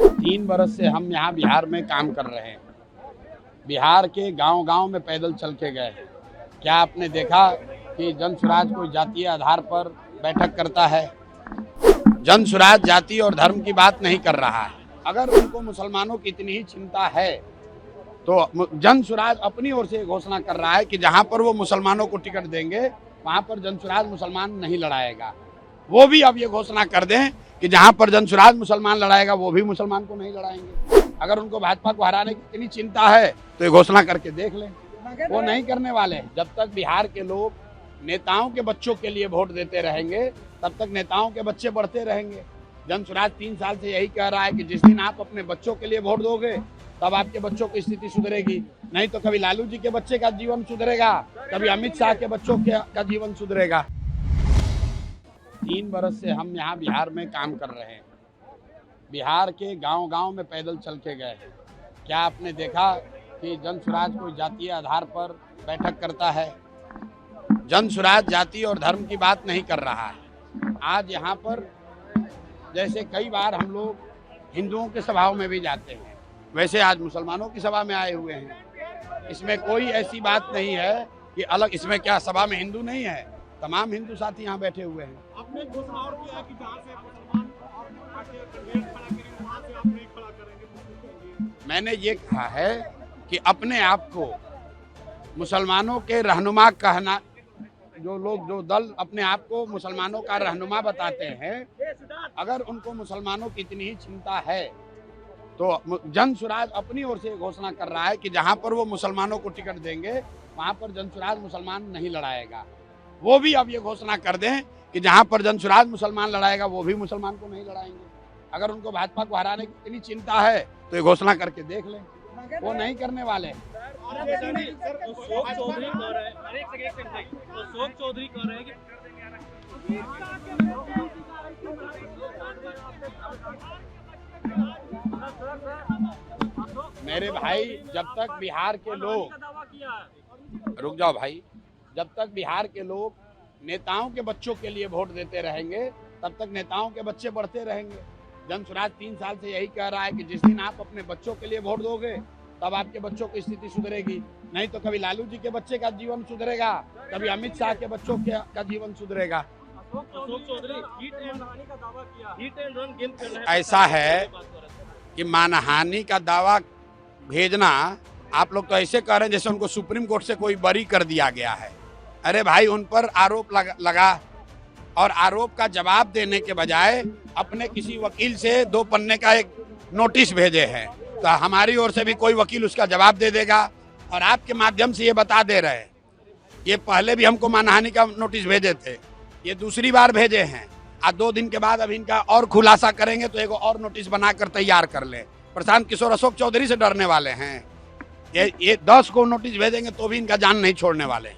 3 बरस से हम यहाँ बिहार में काम कर रहे हैं। बिहार के गांव-गांव में पैदल चल के गए। क्या आपने देखा कि जन स्वराज कोई जातीय आधार पर बैठक करता है? जन स्वराज जाति और धर्म की बात नहीं कर रहा है। अगर उनको मुसलमानों की इतनी ही चिंता है तो जन स्वराज अपनी ओर से घोषणा कर रहा है कि जहां पर वो मुसलमानों को टिकट देंगे वहां पर जन स्वराज मुसलमान नहीं लड़ाएगा। वो भी अब ये घोषणा कर दें कि जहां पर जन स्वराज मुसलमान लड़ाएगा वो भी मुसलमान को नहीं लड़ाएंगे। अगर उनको भाजपा को हराने की इतनी चिंता है तो ये घोषणा करके देख लें। वो नहीं करने वाले। जब तक बिहार के लोग नेताओं के बच्चों के लिए वोट देते रहेंगे तब तक नेताओं के बच्चे बढ़ते रहेंगे। जन स्वराज 3 साल से यही कह रहा है कि जिस दिन आप अपने बच्चों के लिए वोट दोगे तब आपके बच्चों की स्थिति सुधरेगी। नहीं तो कभी लालू जी के बच्चे का जीवन सुधरेगा, कभी अमित शाह के बच्चों का जीवन सुधरेगा। 3 बरस से हम यहाँ बिहार में काम कर रहे हैं। बिहार के गांव-गांव में पैदल चल के गए। क्या आपने देखा कि जन स्वराज कोई जातीय आधार पर बैठक करता है? जन स्वराज जाति और धर्म की बात नहीं कर रहा है। आज यहाँ पर जैसे कई बार हम लोग हिंदुओं के सभाओं में भी जाते हैं, वैसे आज मुसलमानों की सभा में आए हुए हैं। इसमें कोई ऐसी बात नहीं है कि अलग, इसमें क्या सभा में हिंदू नहीं है? तमाम हिंदू साथी यहाँ बैठे हुए हैं। आपने घोषणा और किया कि जहाँ से मुसलमान और कन्वेयर खड़ा करेंगे वहाँ से आप नहीं खड़ा करेंगे। मैंने ये कहा है कि अपने आप को मुसलमानों के रहनुमा कहना, जो दल अपने आप को मुसलमानों का रहनुमा बताते हैं, अगर उनको मुसलमानों की इतनी ही चिंता है तो जन स्वराज अपनी ओर से घोषणा कर रहा है कि जहां पर वो मुसलमानों को टिकट देंगे वहां पर जन स्वराज मुसलमान नहीं लड़ाएगा। वो भी अब ये घोषणा कर दें कि जहां पर जन स्वराज मुसलमान लड़ाएगा वो भी मुसलमान को नहीं लड़ाएंगे। अगर उनको भाजपा को हराने की इतनी चिंता है तो ये घोषणा करके देख लें। वो नहीं करने वाले। अशोक चौधरी कह रहे हैं कि मेरे भाई, जब तक बिहार के लोग, रुक जाओ भाई, जब तक बिहार के लोग नेताओं के बच्चों के लिए वोट देते रहेंगे तब तक नेताओं के बच्चे बढ़ते रहेंगे। जन स्वराज 3 साल से यही कह रहा है कि जिस दिन आप अपने बच्चों के लिए वोट दोगे तब आपके बच्चों की स्थिति सुधरेगी। नहीं तो कभी लालू जी के बच्चे का जीवन सुधरेगा, कभी अमित शाह के बच्चों का जीवन सुधरेगा। Ashok Chaudhary hit and run game खेल रहे हैं। ऐसा है कि मानहानि का दावा भेजना, आप लोग तो ऐसे कह रहे हैं जैसे उनको सुप्रीम कोर्ट से कोई बरी कर दिया गया है। अरे भाई, उन पर आरोप लगा और आरोप का जवाब देने के बजाय अपने किसी वकील से 2 पन्ने का एक नोटिस भेजे हैं, तो हमारी ओर से भी कोई वकील उसका जवाब दे देगा। और आपके माध्यम से ये बता दे रहे हैं, ये पहले भी हमको मानहानि का नोटिस भेजे थे, ये दूसरी बार भेजे हैं। आज 2 दिन के बाद अब इनका और खुलासा करेंगे तो एक और नोटिस बनाकर तैयार कर ले। प्रशांत किशोर अशोक चौधरी से डरने वाले हैं? ये 10 को नोटिस भेजेंगे तो भी इनका जान नहीं छोड़ने वाले।